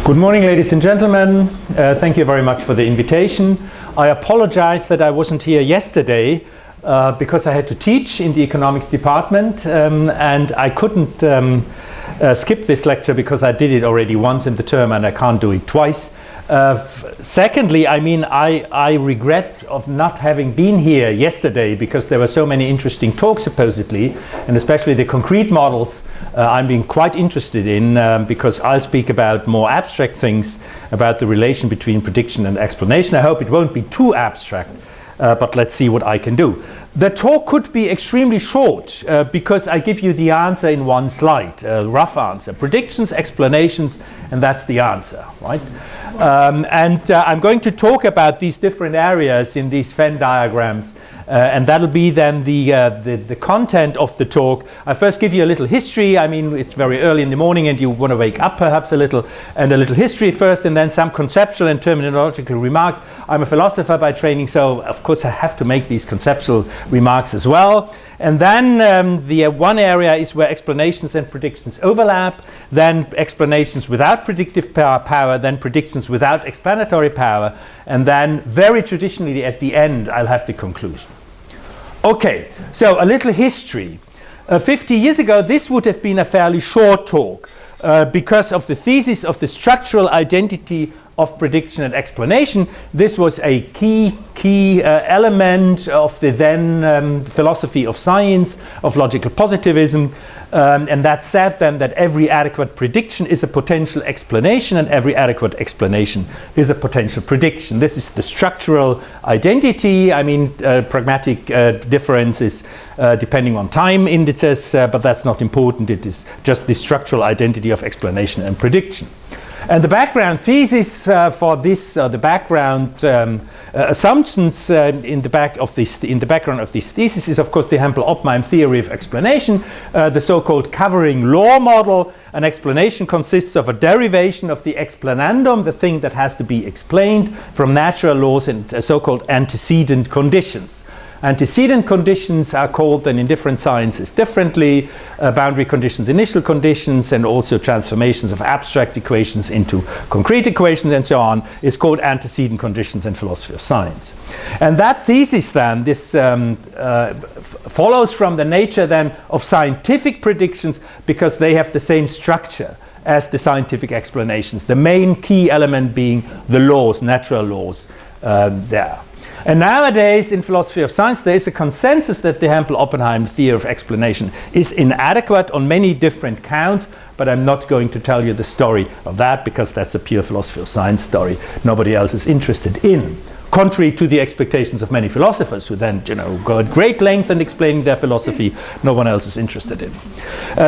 Good morning, ladies and gentlemen. Thank you very much for the invitation. I apologize that I wasn't here yesterday because I had to teach in the economics department and I couldn't skip this lecture because I did it already once in the term and I can't do it twice. Secondly, I regret of not having been here yesterday because there were so many interesting talks supposedly, and especially the concrete models I'm being quite interested in because I'll speak about more abstract things about the relation between prediction and explanation. I hope it won't be too abstract, but let's see what I can do. The talk could be extremely short because I give you the answer in one slide, a rough answer. Predictions, explanations, and that's the answer, right? I'm going to talk about these different areas in these Venn diagrams, and that'll be then the content of the talk. I first give you a little history. I mean, it's very early in the morning and you want to wake up perhaps a little, and a little history first, and then some conceptual and terminological remarks. I'm a philosopher by training, so of course I have to make these conceptual remarks as well. And then the one area is where explanations and predictions overlap, then explanations without predictive power, then predictions without explanatory power, and then very traditionally at the end I'll have the conclusion. Okay, so a little history. 50 years ago this would have been a fairly short talk because of the thesis of the structural identity of prediction and explanation. This was a key element of the then philosophy of science, of logical positivism, and that said then that every adequate prediction is a potential explanation and every adequate explanation is a potential prediction. This is the structural identity. I mean, pragmatic differences depending on time indices, but that's not important. It is just the structural identity of explanation and prediction. And the background thesis for this, the background assumptions in the background of this thesis is, of course, the Hempel-Oppenheim theory of explanation, the so-called covering law model. An explanation consists of a derivation of the explanandum, the thing that has to be explained, from natural laws and so-called antecedent conditions. Antecedent conditions are called then in different sciences differently, boundary conditions, initial conditions, and also transformations of abstract equations into concrete equations and so on. It's called antecedent conditions in philosophy of science. And that thesis then, this follows from the nature then of scientific predictions because they have the same structure as the scientific explanations, the main key element being the laws, natural laws there. And nowadays in philosophy of science there is a consensus that the Hempel-Oppenheim theory of explanation is inadequate on many different counts, but I'm not going to tell you the story of that because that's a pure philosophy of science story nobody else is interested in. Contrary to the expectations of many philosophers who then, go at great length in explaining their philosophy, no one else is interested in.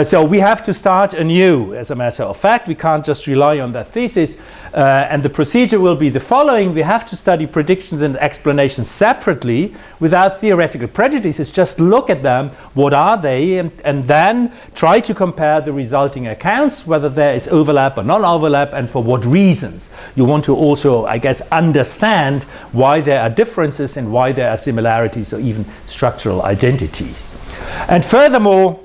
So we have to start anew, as a matter of fact. We can't just rely on that thesis. And the procedure will be the following. We have to study predictions and explanations separately without theoretical prejudices. Just look at them, what are they, and then try to compare the resulting accounts, whether there is overlap or non-overlap, and for what reasons. You want to also, I guess, understand why there are differences and why there are similarities or even structural identities. And furthermore,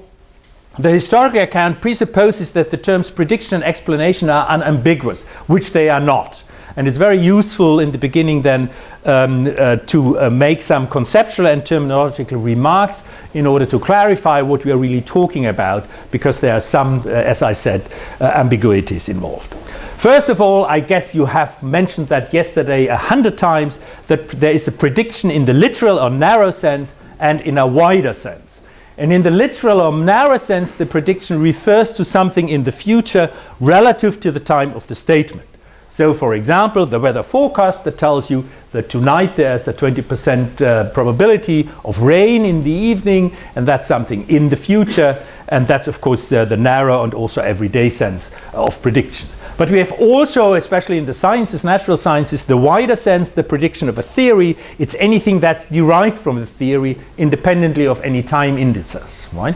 the historical account presupposes that the terms prediction and explanation are unambiguous, which they are not. And it's very useful in the beginning then to make some conceptual and terminological remarks in order to clarify what we are really talking about, because there are some, as I said, ambiguities involved. First of all, I guess you have mentioned that yesterday 100 times, that there is a prediction in the literal or narrow sense and in a wider sense. And in the literal or narrow sense, the prediction refers to something in the future relative to the time of the statement. So, for example, the weather forecast that tells you that tonight there's a 20% probability of rain in the evening, and that's something in the future, and that's, of course, the narrow and also everyday sense of prediction. But we have also, especially in the sciences, natural sciences, the wider sense, the prediction of a theory. It's anything that's derived from the theory independently of any time indices, right?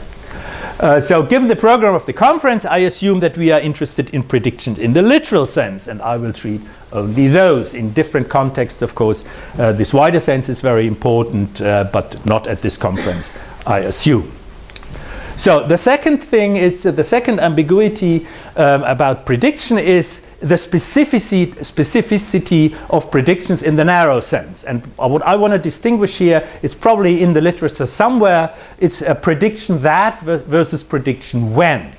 So given the program of the conference, I assume that we are interested in predictions in the literal sense, and I will treat only those. In different contexts, of course, this wider sense is very important, but not at this conference, I assume. So the second thing is, the second ambiguity about prediction is the specificity of predictions in the narrow sense. And what I want to distinguish here is probably in the literature somewhere, it's a prediction that versus prediction when.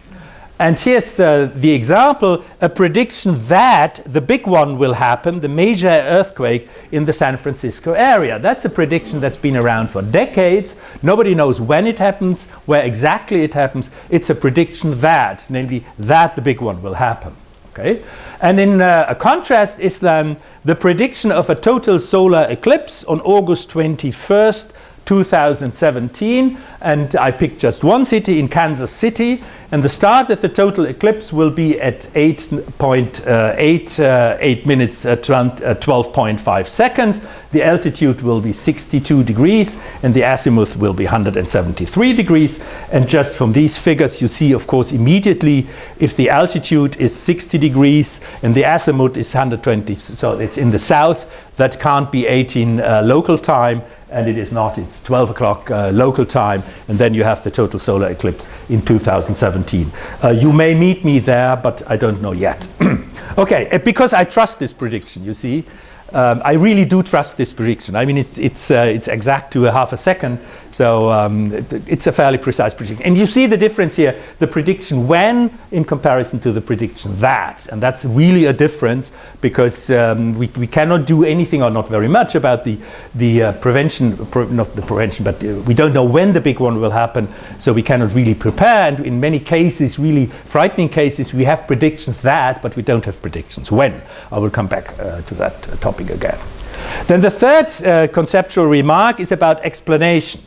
And here's the example, a prediction that the big one will happen, the major earthquake in the San Francisco area. That's a prediction that's been around for decades. Nobody knows when it happens, where exactly it happens. It's a prediction that, namely that the big one will happen. Okay? And in a contrast is then the prediction of a total solar eclipse on August 21st, 2017, and I picked just one city in Kansas City, and the start of the total eclipse will be at 8 minutes 12.5 seconds. The altitude will be 62 degrees and the azimuth will be 173 degrees. And just from these figures you see, of course, immediately if the altitude is 60 degrees and the azimuth is 120, so it's in the south, that can't be 18 local time. And it is not, it's 12 o'clock local time, and then you have the total solar eclipse in 2017. You may meet me there, but I don't know yet. Okay, because I trust this prediction, you see. I really do trust this prediction. I mean, it's exact to a half a second, so it's a fairly precise prediction. And you see the difference here, the prediction when in comparison to the prediction that. And that's really a difference because we cannot do anything or not very much about the prevention, not the prevention, but we don't know when the big one will happen, so we cannot really prepare. And in many cases, really frightening cases, we have predictions that, but we don't have predictions when. I will come back to that topic again. Then the third conceptual remark is about explanation.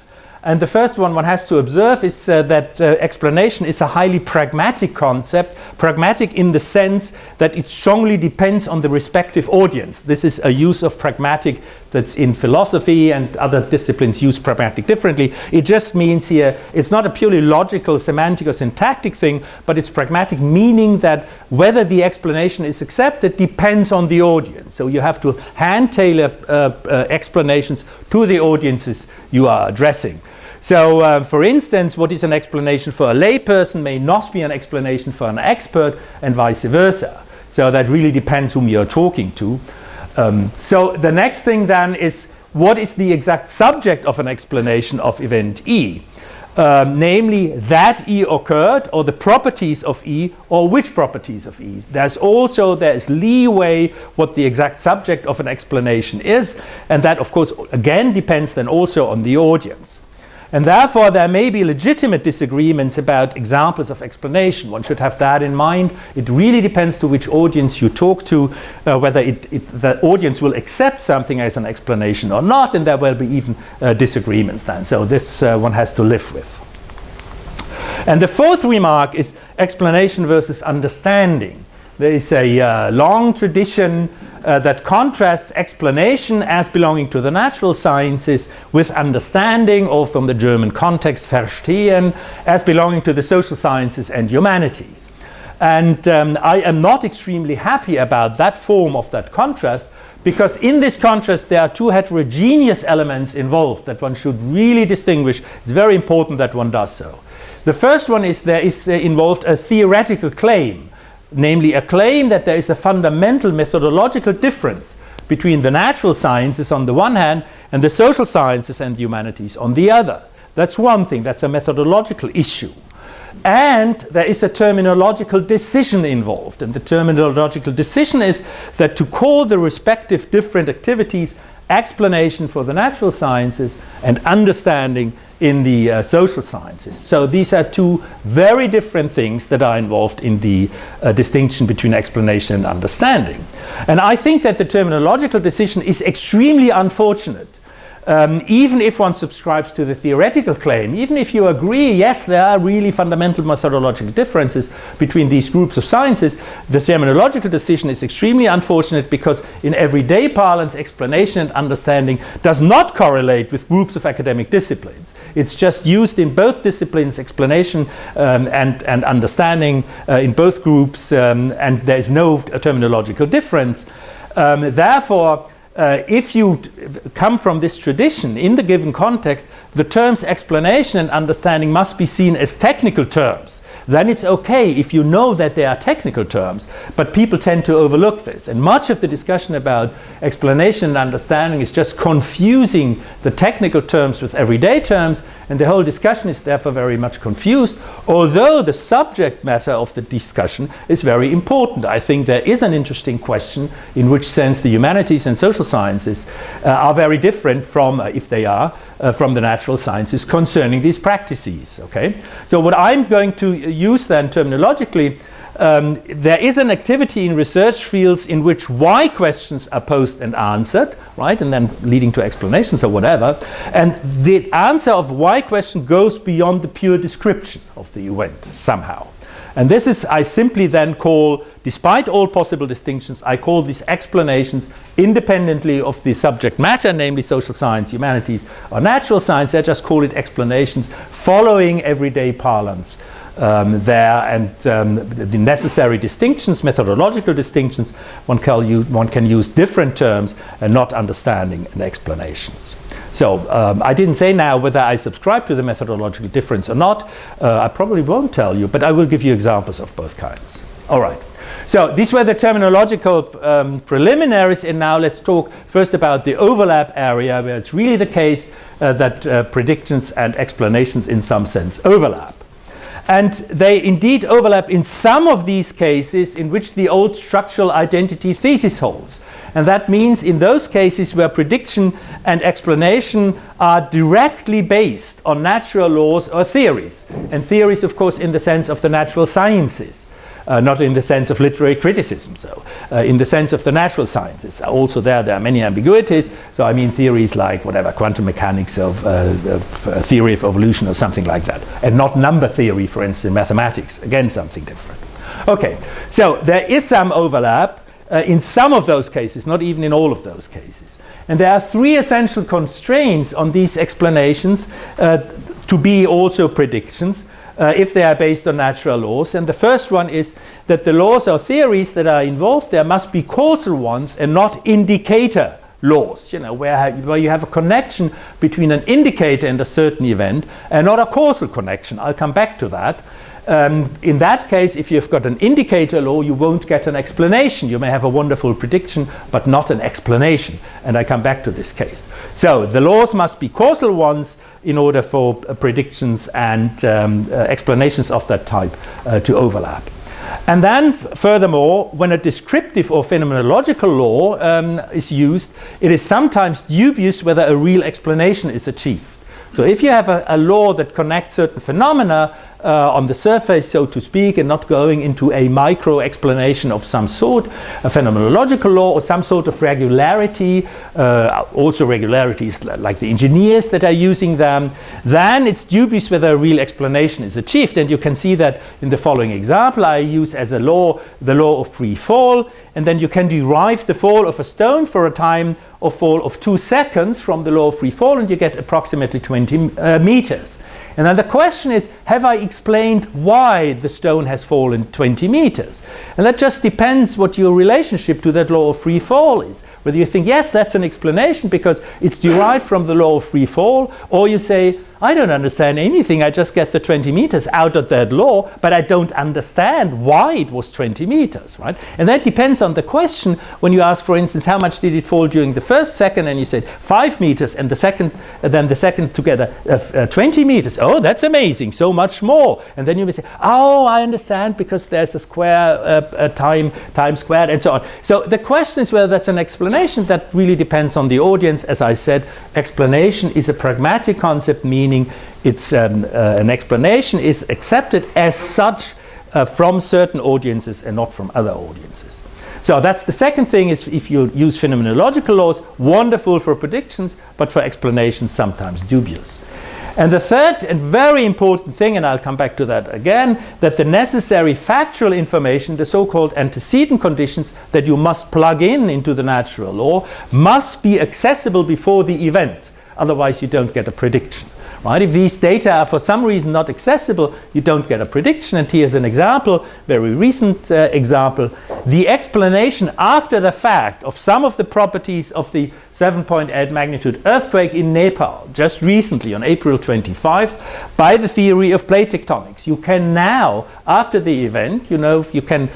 And the first one has to observe is that explanation is a highly pragmatic concept, pragmatic in the sense that it strongly depends on the respective audience. This is a use of pragmatic that's in philosophy, and other disciplines use pragmatic differently. It just means here it's not a purely logical, semantic or syntactic thing, but it's pragmatic, meaning that whether the explanation is accepted depends on the audience. So you have to hand tailor explanations to the audiences you are addressing. So, for instance, what is an explanation for a layperson may not be an explanation for an expert, and vice versa. So that really depends whom you're talking to. So the next thing then is, what is the exact subject of an explanation of event E? Namely, that E occurred, or the properties of E, or which properties of E. There is leeway what the exact subject of an explanation is, and that, of course, again depends then also on the audience. And therefore, there may be legitimate disagreements about examples of explanation. One should have that in mind. It really depends to which audience you talk to, whether the audience will accept something as an explanation or not, and there will be even disagreements then. So this one has to live with. And the fourth remark is explanation versus understanding. There is a long tradition that contrasts explanation as belonging to the natural sciences with understanding, or from the German context, verstehen, as belonging to the social sciences and humanities. And I am not extremely happy about that form of that contrast, because in this contrast there are two heterogeneous elements involved that one should really distinguish. It's very important that one does so. The first one is there is involved a theoretical claim, namely a claim that there is a fundamental methodological difference between the natural sciences on the one hand and the social sciences and the humanities on the other. That's one thing, that's a methodological issue. And there is a terminological decision involved, and the terminological decision is that to call the respective different activities explanation for the natural sciences and understanding in the social sciences. So these are two very different things that are involved in the distinction between explanation and understanding. And I think that the terminological decision is extremely unfortunate. Even if one subscribes to the theoretical claim, even if you agree, yes, there are really fundamental methodological differences between these groups of sciences, the terminological decision is extremely unfortunate because in everyday parlance, explanation and understanding does not correlate with groups of academic disciplines. It's just used in both disciplines, explanation and understanding in both groups, and there is no terminological difference. Therefore, if you come from this tradition in the given context, the terms explanation and understanding must be seen as technical terms. then it's okay if you know that they are technical terms, but people tend to overlook this. And much of the discussion about explanation and understanding is just confusing the technical terms with everyday terms, and the whole discussion is therefore very much confused, although the subject matter of the discussion is very important. I think there is an interesting question in which sense the humanities and social sciences are very different from, if they are, from the natural sciences concerning these practices. Okay? So what I'm going to use then terminologically, there is an activity in research fields in which why questions are posed and answered, right, and then leading to explanations or whatever, and the answer of why question goes beyond the pure description of the event somehow. And this is, I simply then call, despite all possible distinctions, I call these explanations independently of the subject matter, namely social science, humanities, or natural science. I just call it explanations following everyday parlance there, and the necessary distinctions, methodological distinctions, one can use different terms and not understanding and explanations. So I didn't say now whether I subscribe to the methodological difference or not. I probably won't tell you, but I will give you examples of both kinds. All right. So these were the terminological preliminaries, and now let's talk first about the overlap area, where it's really the case that predictions and explanations in some sense overlap. And they indeed overlap in some of these cases in which the old structural identity thesis holds. And that means in those cases where prediction and explanation are directly based on natural laws or theories. And theories, of course, in the sense of the natural sciences. Not in the sense of literary criticism, so in the sense of the natural sciences. Also there are many ambiguities, so I mean theories like whatever, quantum mechanics of theory of evolution or something like that, and not number theory, for instance, in mathematics, again something different. Okay, so there is some overlap in some of those cases, not even in all of those cases. And there are three essential constraints on these explanations to be also predictions, if they are based on natural laws. And the first one is that the laws or theories that are involved there must be causal ones and not indicator laws, you know, where you have a connection between an indicator and a certain event and not a causal connection. I'll come back to that. In that case, if you've got an indicator law, you won't get an explanation. You may have a wonderful prediction, but not an explanation. And I come back to this case. So the laws must be causal ones in order for predictions and explanations of that type to overlap. And then, furthermore, when a descriptive or phenomenological law is used, it is sometimes dubious whether a real explanation is achieved. So if you have a law that connects certain phenomena on the surface, so to speak, and not going into a micro explanation of some sort, a phenomenological law or some sort of regularity, also regularities like the engineers that are using them, then it's dubious whether a real explanation is achieved. And you can see that in the following example. I use as a law the law of free fall, and then you can derive the fall of a stone for a time of fall of 2 seconds from the law of free fall, and you get approximately 20 meters. And then the question is, have I explained why the stone has fallen 20 meters? And that just depends what your relationship to that law of free fall is. Whether you think, yes, that's an explanation because it's derived from the law of free fall, or you say, I don't understand anything, I just get the 20 meters out of that law, but I don't understand why it was 20 meters, right? And that depends on the question. When you ask, for instance, how much did it fall during the first second, and you said 5 meters, and the second, then the second together 20 meters. Oh, that's amazing, so much more. And then you may say, oh, I understand, because there's a square time squared, and so on. So the question is whether that's an explanation. That really depends on the audience. As I said, explanation is a pragmatic concept, meaning it's an explanation is accepted as such from certain audiences and not from other audiences. So that's the second thing, is if you use phenomenological laws, wonderful for predictions, but for explanations sometimes dubious. And the third and very important thing, and I'll come back to that again, that the necessary factual information, the so-called antecedent conditions that you must plug into the natural law, must be accessible before the event. Otherwise you don't get a prediction. Right? If these data are for some reason not accessible, you don't get a prediction. And here's an example, very recent example. The explanation after the fact of some of the properties of the 7.8 magnitude earthquake in Nepal just recently on April 25 by the theory of plate tectonics. You can now, after the event, you can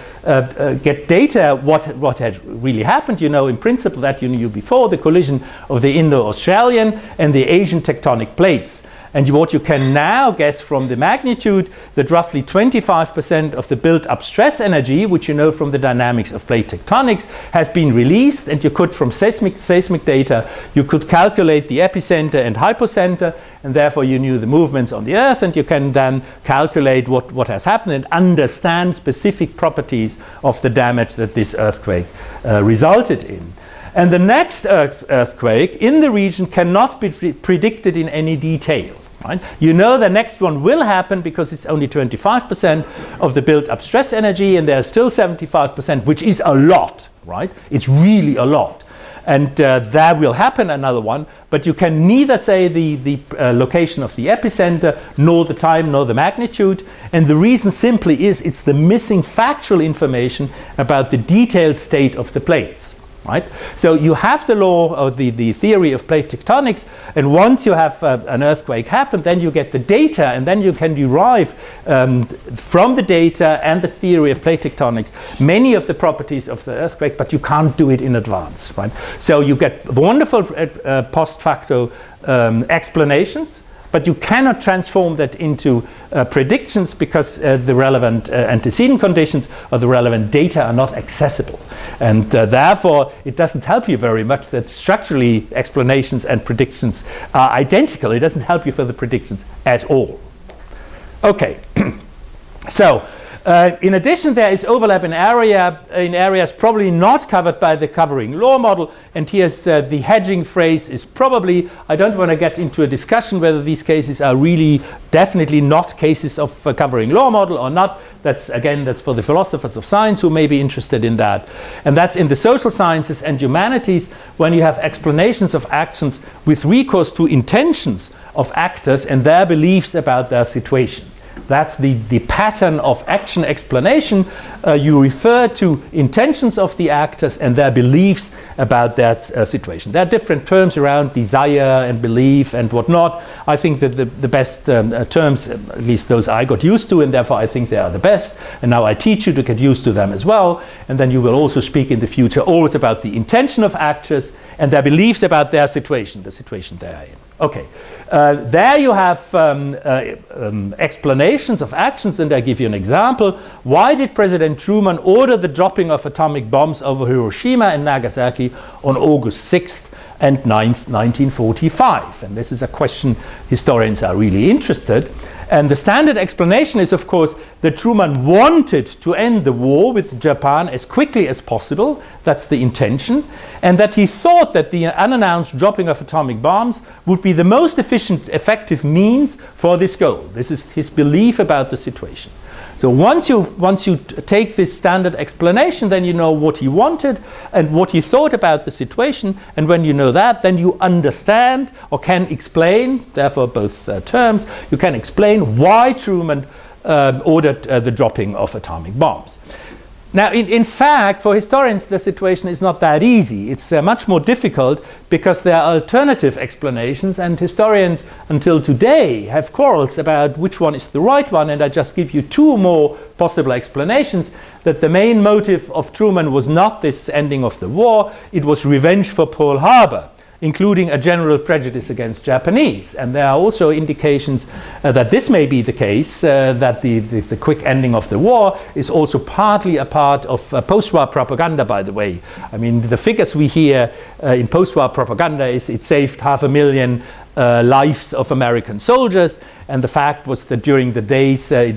get data what had really happened. In principle that you knew before, the collision of the Indo-Australian and the Asian tectonic plates. And what you can now guess from the magnitude that roughly 25% of the built-up stress energy, which you know from the dynamics of plate tectonics, has been released, and you could, from seismic data, you could calculate the epicenter and hypocenter, and therefore you knew the movements on the Earth, and you can then calculate what has happened and understand specific properties of the damage that this earthquake resulted in. And the next earthquake in the region cannot be predicted in any detail. Right? You know the next one will happen because it's only 25% of the built-up stress energy, and there's still 75%, which is a lot, right? It's really a lot. And there will happen another one, but you can neither say the location of the epicenter, nor the time, nor the magnitude. And the reason simply is it's the missing factual information about the detailed state of the plates. Right? So you have the law or the theory of plate tectonics, and once you have an earthquake happen, then you get the data, and then you can derive from the data and the theory of plate tectonics many of the properties of the earthquake, but you can't do it in advance. Right? So you get wonderful post facto explanations, but you cannot transform that into predictions because the relevant antecedent conditions or the relevant data are not accessible. And therefore, it doesn't help you very much that structurally explanations and predictions are identical. It doesn't help you for the predictions at all. Okay, so in addition, there is overlap in areas probably not covered by the covering law model. And here's the hedging phrase is probably, I don't want to get into a discussion whether these cases are really definitely not cases of covering law model or not. That's for the philosophers of science who may be interested in that. And that's in the social sciences and humanities when you have explanations of actions with recourse to intentions of actors and their beliefs about their situation. That's the pattern of action explanation. You refer to intentions of the actors and their beliefs about their situation. There are different terms around desire and belief and whatnot. I think that the best terms, at least those I got used to, and therefore I think they are the best. And now I teach you to get used to them as well. And then you will also speak in the future always about the intention of actors and their beliefs about their situation, the situation they are in. Okay, there you have explanations of actions, and I give you an example. Why did President Truman order the dropping of atomic bombs over Hiroshima and Nagasaki on August 6th and 9th, 1945? And this is a question historians are really interested. And the standard explanation is, of course, that Truman wanted to end the war with Japan as quickly as possible. That's the intention. And that he thought that the unannounced dropping of atomic bombs would be the most efficient, effective means for this goal. This is his belief about the situation. So once you take this standard explanation, then you know what he wanted and what he thought about the situation. And when you know that, then you understand or can explain, therefore both terms, you can explain why Truman ordered the dropping of atomic bombs. Now, in fact, for historians, the situation is not that easy. It's much more difficult because there are alternative explanations, and historians until today have quarrels about which one is the right one. And I just give you two more possible explanations: that the main motive of Truman was not this ending of the war, it was revenge for Pearl Harbor, including a general prejudice against Japanese. And there are also indications that this may be the case, that the quick ending of the war is also partly a part of post-war propaganda, by the way. I mean, the figures we hear in post-war propaganda is it saved 500,000 lives of American soldiers, and the fact was that during the days the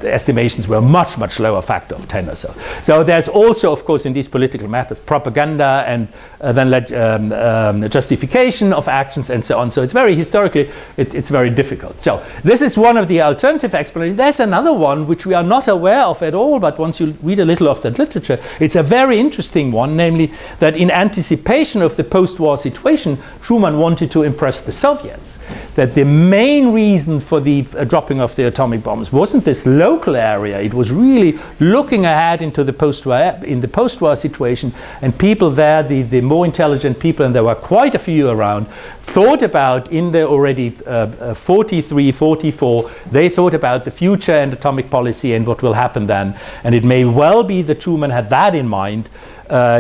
estimations were much lower, factor of 10 or so. So there's also, of course, in these political matters, propaganda and then justification of actions and so on. So it's very historically, it's very difficult. So this is one of the alternative explanations. There's another one which we are not aware of at all, but once you read a little of that literature, it's a very interesting one, namely that in anticipation of the post-war situation, Truman wanted to impress the Soviets. that the main reason for the dropping of the atomic bombs wasn't this local area. It was really looking ahead into the post-war situation, and people there, the more intelligent people, and there were quite a few around, thought about in the already 43, 44, they thought about the future and atomic policy and what will happen then. And it may well be that Truman had that in mind.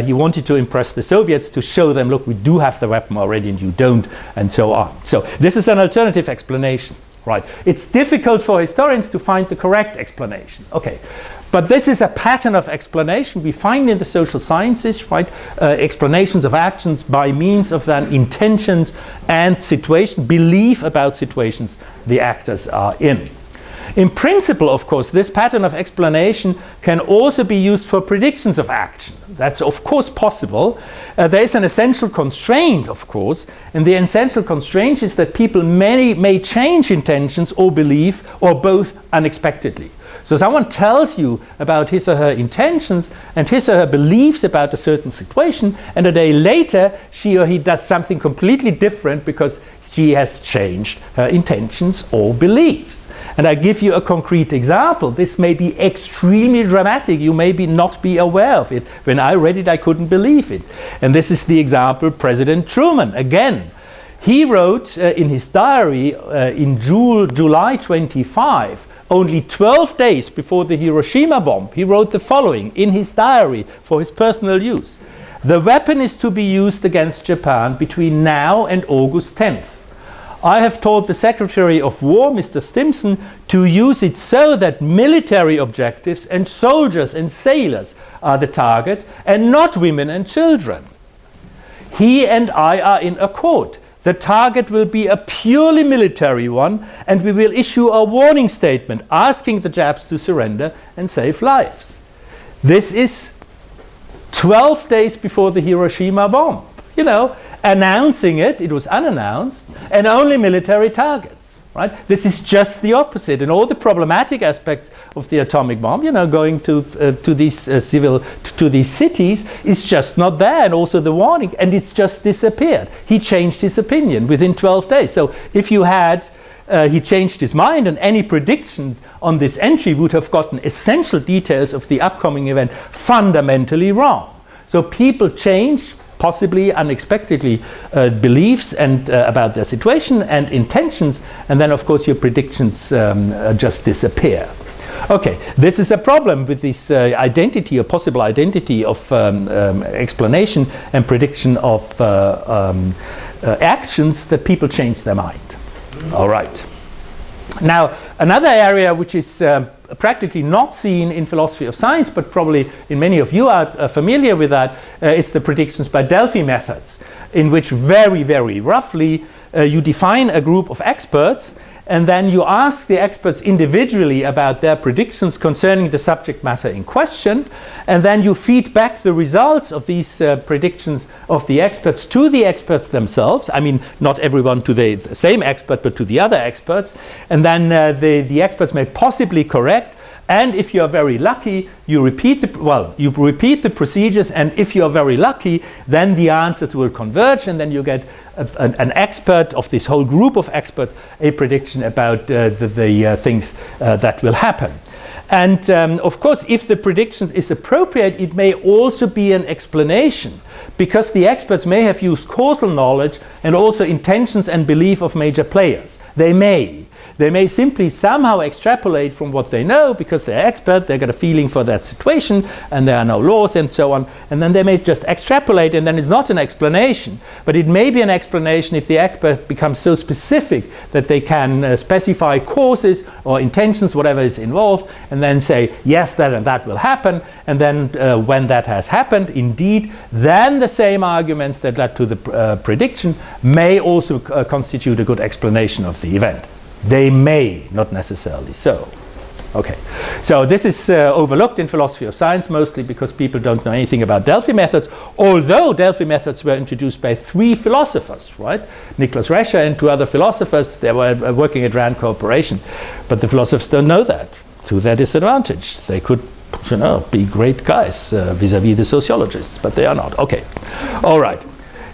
He wanted to impress the Soviets to show them, look, we do have the weapon already and you don't, and so on. So this is an alternative explanation, right? It's difficult for historians to find the correct explanation. Okay, but this is a pattern of explanation we find in the social sciences, right? Explanations of actions by means of then intentions and situations, belief about situations the actors are in. In principle, of course, this pattern of explanation can also be used for predictions of action. That's of course possible. There is an essential constraint, of course, and the essential constraint is that people may change intentions or belief or both unexpectedly. So someone tells you about his or her intentions and his or her beliefs about a certain situation, and a day later she or he does something completely different because she has changed her intentions or beliefs. And I give you a concrete example. This may be extremely dramatic. You may not be aware of it. When I read it, I couldn't believe it. And this is the example President Truman. Again, he wrote in his diary in July 25, only 12 days before the Hiroshima bomb, he wrote the following in his diary for his personal use. The weapon is to be used against Japan between now and August 10th. I have told the Secretary of War, Mr. Stimson, to use it so that military objectives and soldiers and sailors are the target and not women and children. He and I are in accord. The target will be a purely military one, and we will issue a warning statement asking the Japs to surrender and save lives. This is 12 days before the Hiroshima bomb. You know, announcing it was unannounced, and only military targets, right? This is just the opposite, and all the problematic aspects of the atomic bomb, you know, going to these cities is just not there, and also the warning, and it's just disappeared. He changed his opinion within 12 days. So if you had he changed his mind, and any prediction on this entry would have gotten essential details of the upcoming event fundamentally wrong. So people change, possibly unexpectedly, beliefs and about their situation and intentions, and then of course your predictions just disappear. Okay, this is a problem with this identity or possible identity of explanation and prediction of actions, that people change their mind. All right. Now, another area which is practically not seen in philosophy of science, but probably in many of you are familiar with that, is the predictions by Delphi methods, in which very, very roughly you define a group of experts, and then you ask the experts individually about their predictions concerning the subject matter in question, and then you feed back the results of these predictions of the experts to the experts themselves. I mean, not everyone to the same expert, but to the other experts, and then the experts may possibly correct. And if you are very lucky, you repeat the procedures, and if you are very lucky, then the answers will converge, and then you get an expert of this whole group of experts a prediction about the things that will happen. And of course, if the prediction is appropriate, it may also be an explanation, because the experts may have used causal knowledge and also intentions and belief of major players. They may simply somehow extrapolate from what they know, because they're expert, they got a feeling for that situation, and there are no laws and so on, and then they may just extrapolate, and then it's not an explanation. But it may be an explanation if the expert becomes so specific that they can specify causes or intentions, whatever is involved, and then say, yes, that and that will happen, and then when that has happened, indeed, then the same arguments that led to the prediction may also constitute a good explanation of the event. They may, not necessarily so. Okay, so this is overlooked in philosophy of science, mostly because people don't know anything about Delphi methods, although Delphi methods were introduced by 3 philosophers, right? Nicholas Rescher and 2 other philosophers. They were working at Rand Corporation, but the philosophers don't know that, to their disadvantage. They could, you know, be great guys vis-a-vis the sociologists, but they are not. Okay, all right.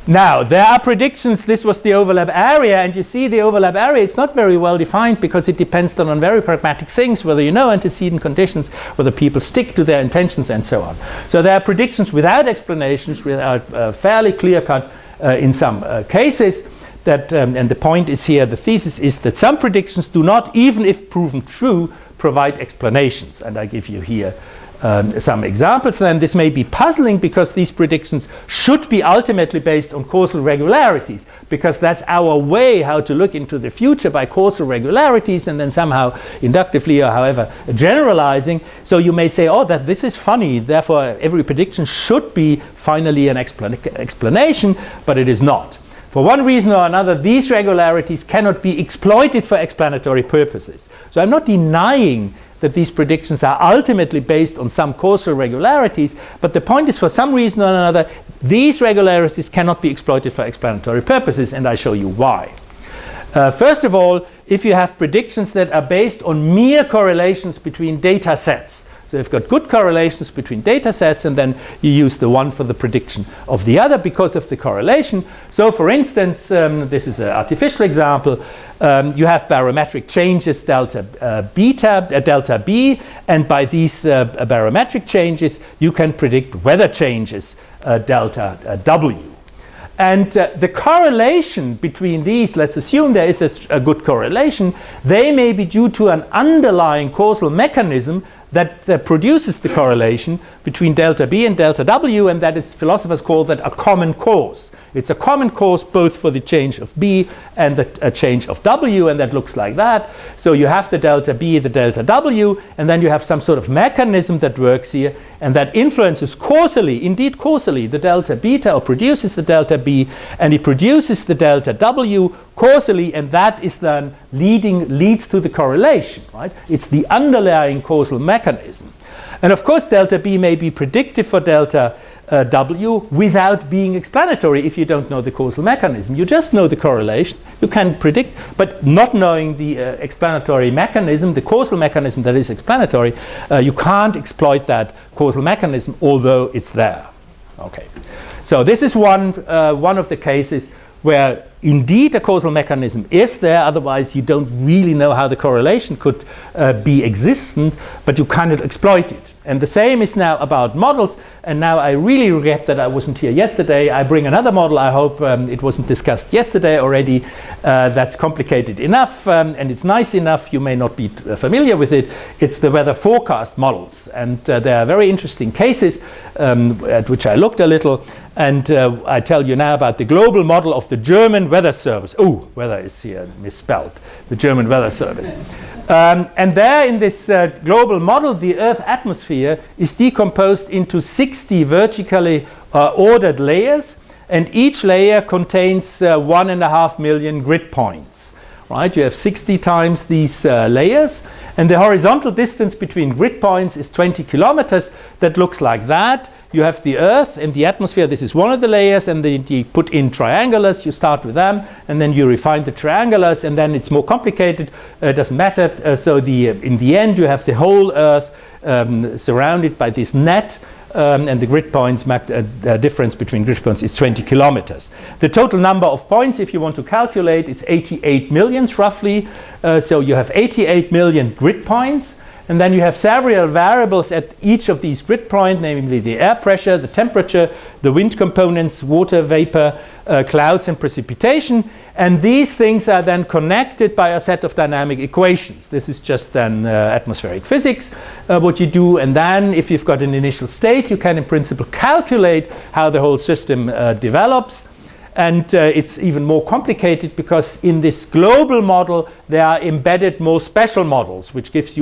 Now, there are predictions. This was the overlap area, and you see the overlap area, it's not very well defined because it depends on very pragmatic things, whether you know antecedent conditions, whether people stick to their intentions, and so on. So there are predictions without explanations, without fairly clear-cut in some cases. That, and the point is here, the thesis is that some predictions do not, even if proven true, provide explanations. And I give you here some examples. Then this may be puzzling because these predictions should be ultimately based on causal regularities, because that's our way how to look into the future, by causal regularities, and then somehow inductively or however generalizing. So you may say, oh, that this is funny, therefore every prediction should be finally an explanation, but it is not. For one reason or another, these regularities cannot be exploited for explanatory purposes. So I'm not denying that these predictions are ultimately based on some causal regularities, but the point is, for some reason or another, these regularities cannot be exploited for explanatory purposes, and I show you why. First of all, if you have predictions that are based on mere correlations between data sets, so you've got good correlations between data sets, and then you use the one for the prediction of the other because of the correlation. So for instance, this is an artificial example, you have barometric changes delta B, and by these barometric changes you can predict weather changes delta W. And the correlation between these, let's assume there is a good correlation, they may be due to an underlying causal mechanism that produces the correlation between delta B and delta W, and that is, philosophers call that a common cause. It's a common cause both for the change of B and the change of W, and that looks like that. So you have the delta B, the delta W, and then you have some sort of mechanism that works here, and that influences causally, indeed causally, the delta beta, or produces the delta B, and it produces the delta W causally, and that is then leads to the correlation, right? It's the underlying causal mechanism. And of course, delta B may be predictive for delta W without being explanatory if you don't know the causal mechanism. You just know the correlation, you can predict, but not knowing the explanatory mechanism, the causal mechanism that is explanatory, you can't exploit that causal mechanism, although it's there. Okay, so this is one of the cases where indeed a causal mechanism is there, otherwise you don't really know how the correlation could be existent, but you cannot exploit it. And the same is now about models, and now I really regret that I wasn't here yesterday. I bring another model. I hope it wasn't discussed yesterday already. That's complicated enough, and it's nice enough. You may not be familiar with it. It's the weather forecast models, and there are very interesting cases at which I looked a little, and I tell you now about the global model of the German Weather Service. Oh, weather is here misspelled. The German Weather Service. And there in this global model, the Earth atmosphere is decomposed into 60 vertically ordered layers, and each layer contains 1.5 million grid points. Right? You have 60 times these layers, and the horizontal distance between grid points is 20 kilometers. That looks like that. You have the Earth and the atmosphere. This is one of the layers, and then you put in triangulars. You start with them, and then you refine the triangulars, and then it's more complicated. It doesn't matter. So in the end, you have the whole Earth surrounded by this net, and the grid points, the difference between grid points is 20 kilometers. The total number of points, if you want to calculate, it's 88 million roughly. So you have 88 million grid points. And then you have several variables at each of these grid points, namely the air pressure, the temperature, the wind components, water vapor, clouds, and precipitation. And these things are then connected by a set of dynamic equations. This is just then atmospheric physics, what you do. And then if you've got an initial state, you can in principle calculate how the whole system develops. And it's even more complicated because in this global model there are embedded more special models which give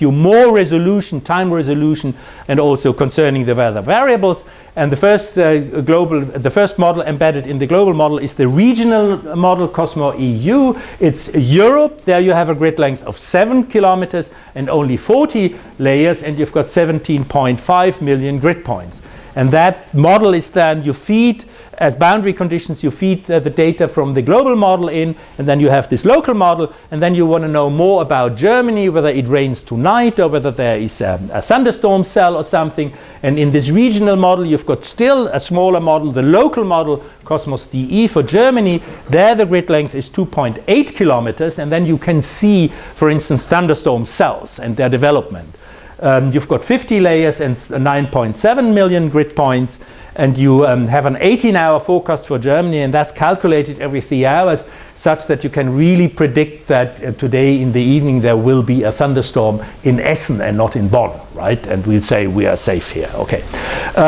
you more resolution, time resolution, and also concerning the weather variables. And the first model embedded in the global model is the regional model, Cosmo EU. It's Europe. There you have a grid length of 7 kilometers and only 40 layers, and you've got 17.5 million grid points. And that model is then you feed as boundary conditions, you feed the data from the global model in, and then you have this local model, and then you want to know more about Germany, whether it rains tonight or whether there is a thunderstorm cell or something. And in this regional model, you've got still a smaller model, the local model, Cosmos DE for Germany. There the grid length is 2.8 kilometers, and then you can see, for instance, thunderstorm cells and their development. You've got 50 layers and 9.7 million grid points, and you have an 18-hour forecast for Germany, and that's calculated every 3 hours, such that you can really predict that today in the evening there will be a thunderstorm in Essen and not in Bonn, right? And we'll say we are safe here. Okay.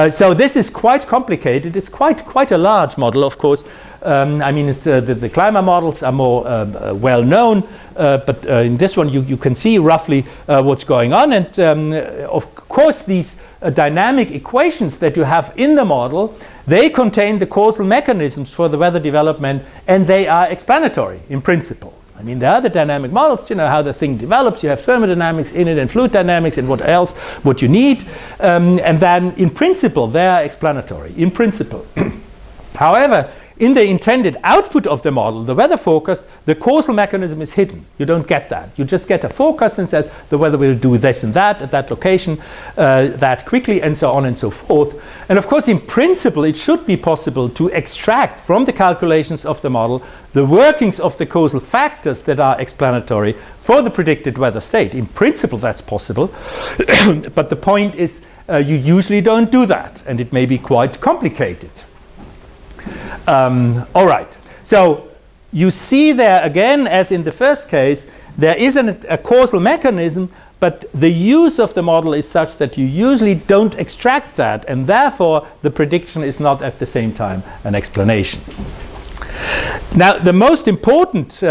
So this is quite complicated. It's quite a large model, of course. I mean, it's, the climate models are more well known, but in this one you can see roughly what's going on. And of course, these dynamic equations that you have in the model, they contain the causal mechanisms for the weather development, and they are explanatory in principle. I mean, there are the dynamic models, you know, how the thing develops. You have thermodynamics in it and fluid dynamics and what else, what you need. And then in principle, they are explanatory, in principle. However, in the intended output of the model, the weather forecast, the causal mechanism is hidden. You don't get that. You just get a forecast and says the weather will do this and that at that location, that quickly, and so on and so forth. And of course, in principle, it should be possible to extract from the calculations of the model the workings of the causal factors that are explanatory for the predicted weather state. In principle, that's possible. But the point is, you usually don't do that, and it may be quite complicated. All right, so you see there again, as in the first case, there is a causal mechanism, but the use of the model is such that you usually don't extract that, and therefore the prediction is not at the same time an explanation. Now, the most important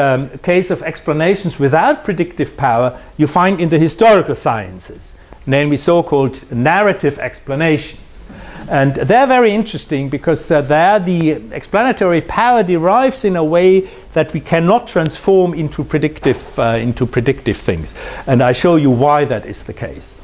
case of explanations without predictive power you find in the historical sciences, namely so-called narrative explanations. And they're very interesting because there the explanatory power derives in a way that we cannot transform into predictive things. And I show you why that is the case.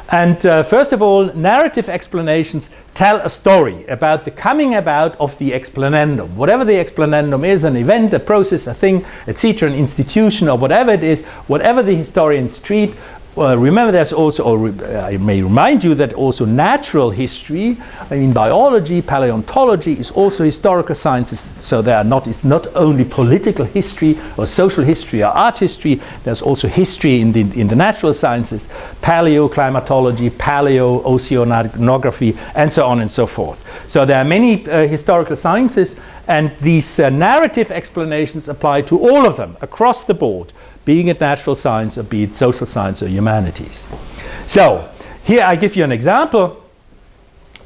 And first of all, narrative explanations tell a story about the coming about of the explanandum. Whatever the explanandum is, an event, a process, a thing, etc., an institution, or whatever it is, whatever the historians treat. Remember, there's also, or I may remind you that also natural history, I mean biology, paleontology is also historical sciences. So it's not only political history or social history or art history. There's also history in the natural sciences, paleoclimatology, paleooceanography, and so on and so forth. So there are many historical sciences, and these narrative explanations apply to all of them across the board, being it natural science or be it social science or humanities. So here I give you an example.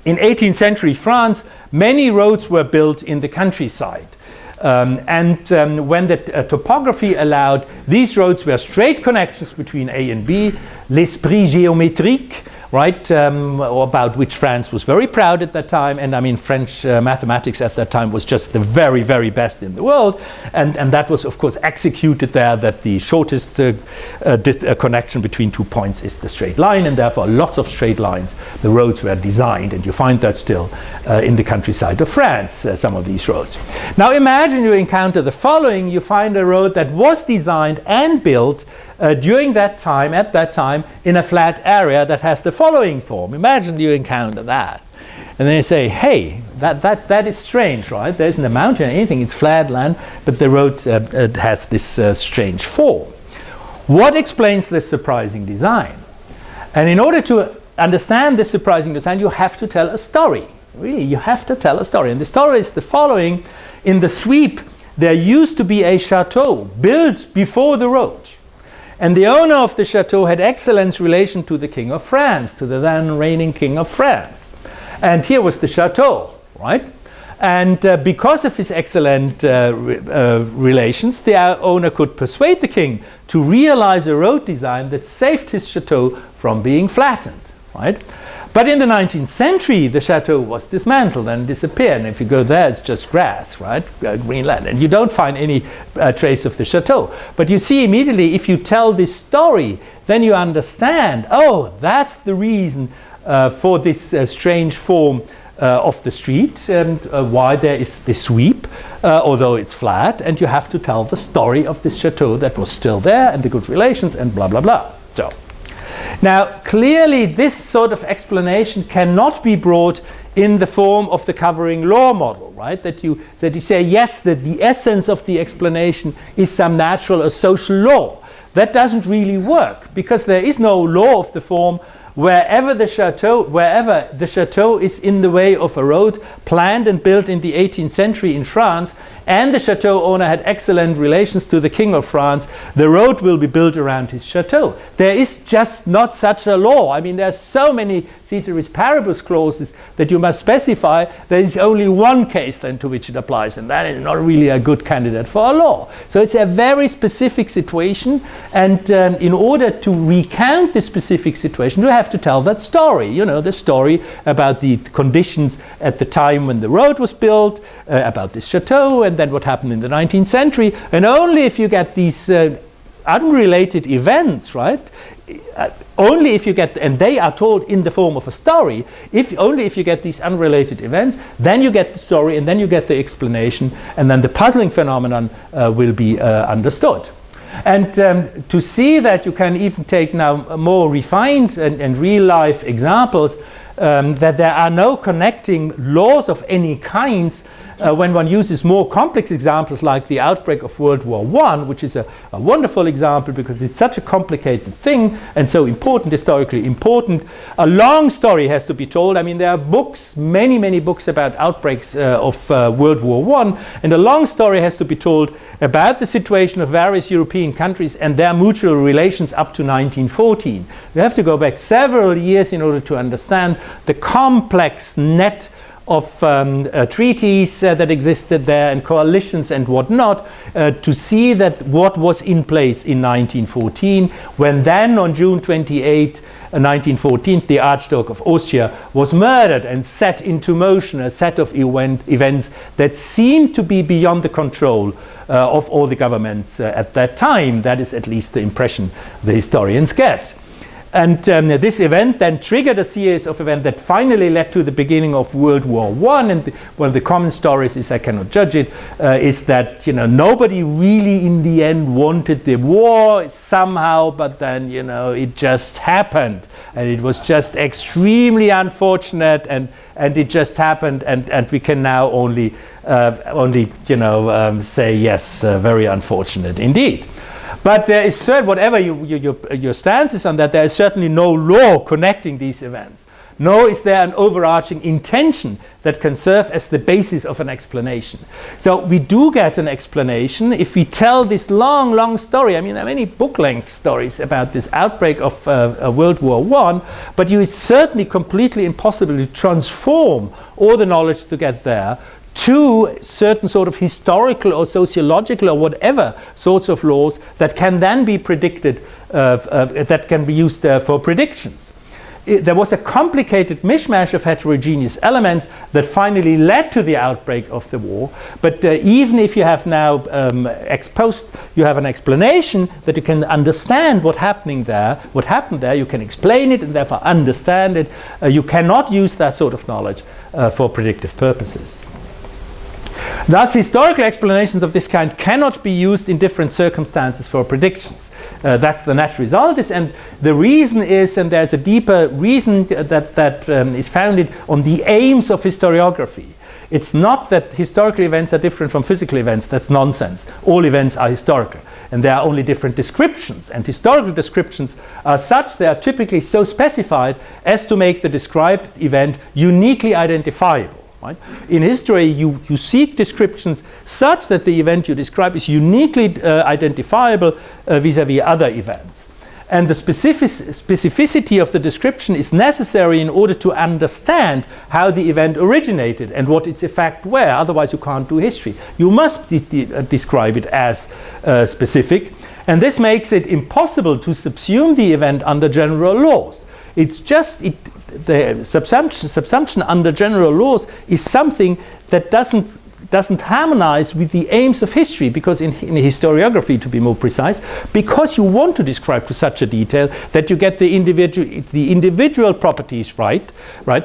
In 18th century France, many roads were built in the countryside. When the topography allowed, these roads were straight connections between A and B, l'esprit géométrique, right, about which France was very proud at that time. And I mean, French mathematics at that time was just the very, very best in the world. And that was, of course, executed there, that the shortest connection between 2 points is the straight line, and therefore lots of straight lines. The roads were designed, and you find that still in the countryside of France, some of these roads. Now imagine you encounter the following. You find a road that was designed and built during that time, at that time, in a flat area that has the following form. Imagine you encounter that. And then you say, hey, that is strange, right? There isn't a mountain or anything, it's flat land, but the road has this strange form. What explains this surprising design? And in order to understand this surprising design, you have to tell a story. Really, you have to tell a story. And the story is the following. In the sweep, there used to be a chateau built before the road. And the owner of the chateau had excellent relation to the King of France, to the then reigning King of France. And here was the chateau, right? And because of his excellent relations, the owner could persuade the king to realize a road design that saved his chateau from being flattened, right? But in the 19th century, the chateau was dismantled and disappeared. And if you go there, it's just grass, right? Green land. And you don't find any trace of the chateau. But you see immediately, if you tell this story, then you understand, oh, that's the reason for this strange form of the street and why there is this sweep, although it's flat, and you have to tell the story of this chateau that was still there and the good relations and blah, blah, blah. So, now clearly this sort of explanation cannot be brought in the form of the covering law model, right? That you say, yes, that the essence of the explanation is some natural or social law. That doesn't really work, because there is no law of the form wherever the chateau is in the way of a road planned and built in the 18th century in France, and the chateau owner had excellent relations to the King of France, the road will be built around his chateau. There is just not such a law. I mean, there are so many ceteris paribus clauses that you must specify. There is only one case then to which it applies, and that is not really a good candidate for a law. So it's a very specific situation, and in order to recount the specific situation, you have to tell that story. You know, the story about the conditions at the time when the road was built, about this chateau, and then what happened in the 19th century. And only if you get these unrelated events, right? Only if you get, and they are told in the form of a story, only if you get these unrelated events, then you get the story, and then you get the explanation, and then the puzzling phenomenon will be understood. And to see that, you can even take now more refined and real-life examples, that there are no connecting laws of any kinds when one uses more complex examples like the outbreak of World War I, which is a wonderful example because it's such a complicated thing and so important, historically important. A long story has to be told. I mean, there are books, many books about outbreaks of World War I, and a long story has to be told about the situation of various European countries and their mutual relations up to 1914. We have to go back several years in order to understand the complex net of treaties that existed there and coalitions and whatnot, to see that what was in place in 1914, when then on June 28, 1914, the Archduke of Austria was murdered and set into motion a set of events that seemed to be beyond the control of all the governments at that time. That is at least the impression the historians get. And this event then triggered a series of events that finally led to the beginning of World War I. And one of the common stories is, I cannot judge it, is that, you know, nobody really in the end wanted the war somehow, but then, you know, it just happened. And it was just extremely unfortunate, and it just happened, and we can now only say yes, very unfortunate indeed. But there is certain, whatever your stance is on that, there is certainly no law connecting these events. Nor is there an overarching intention that can serve as the basis of an explanation. So we do get an explanation if we tell this long story. I mean, there are many book-length stories about this outbreak of World War I, but it is certainly completely impossible to transform all the knowledge to get there to certain sort of historical or sociological or whatever sorts of laws that can then be predicted, that can be used for predictions. There was a complicated mishmash of heterogeneous elements that finally led to the outbreak of the war. But even if you have now ex post, you have an explanation that you can understand what happened there, you can explain it and therefore understand it. You cannot use that sort of knowledge for predictive purposes. Thus, historical explanations of this kind cannot be used in different circumstances for predictions. That's the net result. And the reason is, and there's a deeper reason that is founded on the aims of historiography. It's not that historical events are different from physical events. That's nonsense. All events are historical, and there are only different descriptions. And historical descriptions are such, they are typically so specified as to make the described event uniquely identifiable. Right? In history, you seek descriptions such that the event you describe is uniquely identifiable vis-à-vis other events. And the specificity of the description is necessary in order to understand how the event originated and what its effect were. Otherwise, you can't do history. You must describe it as specific. And this makes it impossible to subsume the event under general laws. It's just the subsumption under general laws is something that doesn't doesn't harmonize with the aims of history, because in historiography, to be more precise, because you want to describe to such a detail that you get the individual properties right,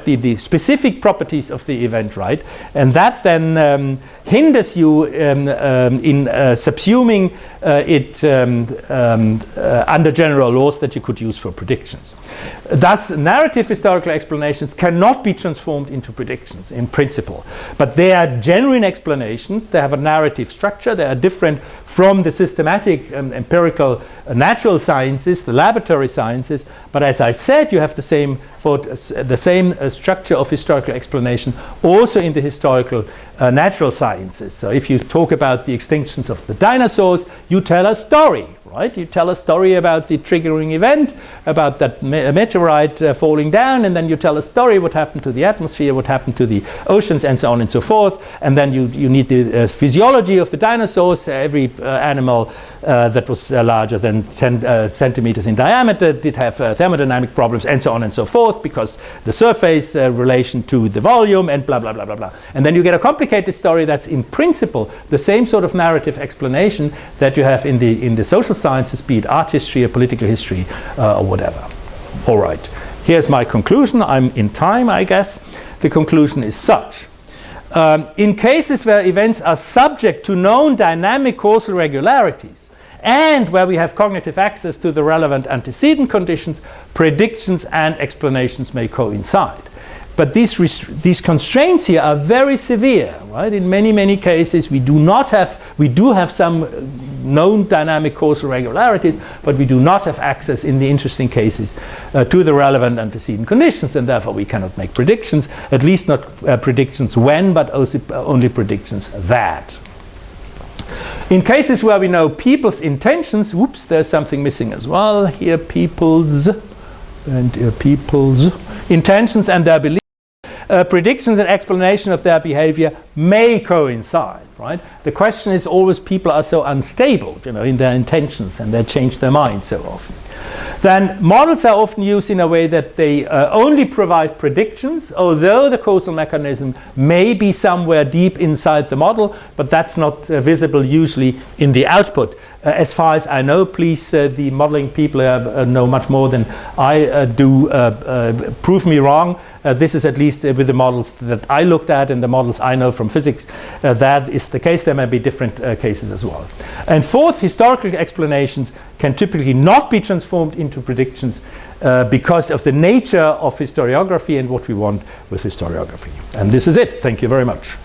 the specific properties of the event right, and that then hinders you in subsuming it under general laws that you could use for predictions. Thus, narrative historical explanations cannot be transformed into predictions in principle, but they are genuine explanations. They have a narrative structure. They are different from the systematic empirical natural sciences, the laboratory sciences. But as I said, you have the same structure of historical explanation also in the historical natural sciences. So if you talk about the extinctions of the dinosaurs, you tell a story. Right? You tell a story about the triggering event, about that meteorite falling down, and then you tell a story what happened to the atmosphere, what happened to the oceans, and so on and so forth. And then you need the physiology of the dinosaurs. Every animal that was larger than 10 centimeters in diameter did have thermodynamic problems, and so on and so forth, because the surface relation to the volume, and blah, blah, blah, blah, blah. And then you get a complicated story that's in principle the same sort of narrative explanation that you have in the social sciences, be it art history or political history or whatever. All right, here's my conclusion. I'm in time, I guess. The conclusion is such. In cases where events are subject to known dynamic causal regularities and where we have cognitive access to the relevant antecedent conditions, predictions and explanations may coincide. But these constraints here are very severe, right? In many cases, we do have some known dynamic causal regularities, but we do not have access in the interesting cases to the relevant antecedent conditions, and therefore we cannot make predictions, at least not predictions when, but also only predictions that. In cases where we know people's intentions, whoops, there's something missing as well here, people's intentions and their beliefs, predictions and explanation of their behavior may coincide, right? The question is always, people are so unstable, in their intentions, and they change their mind so often. Then models are often used in a way that they only provide predictions, although the causal mechanism may be somewhere deep inside the model, but that's not visible usually in the output. As far as I know, please, the modeling people know much more than I do. Prove me wrong. This is at least with the models that I looked at and the models I know from physics. That is the case. There may be different cases as well. And fourth, historical explanations can typically not be transformed into predictions because of the nature of historiography and what we want with historiography. And this is it. Thank you very much.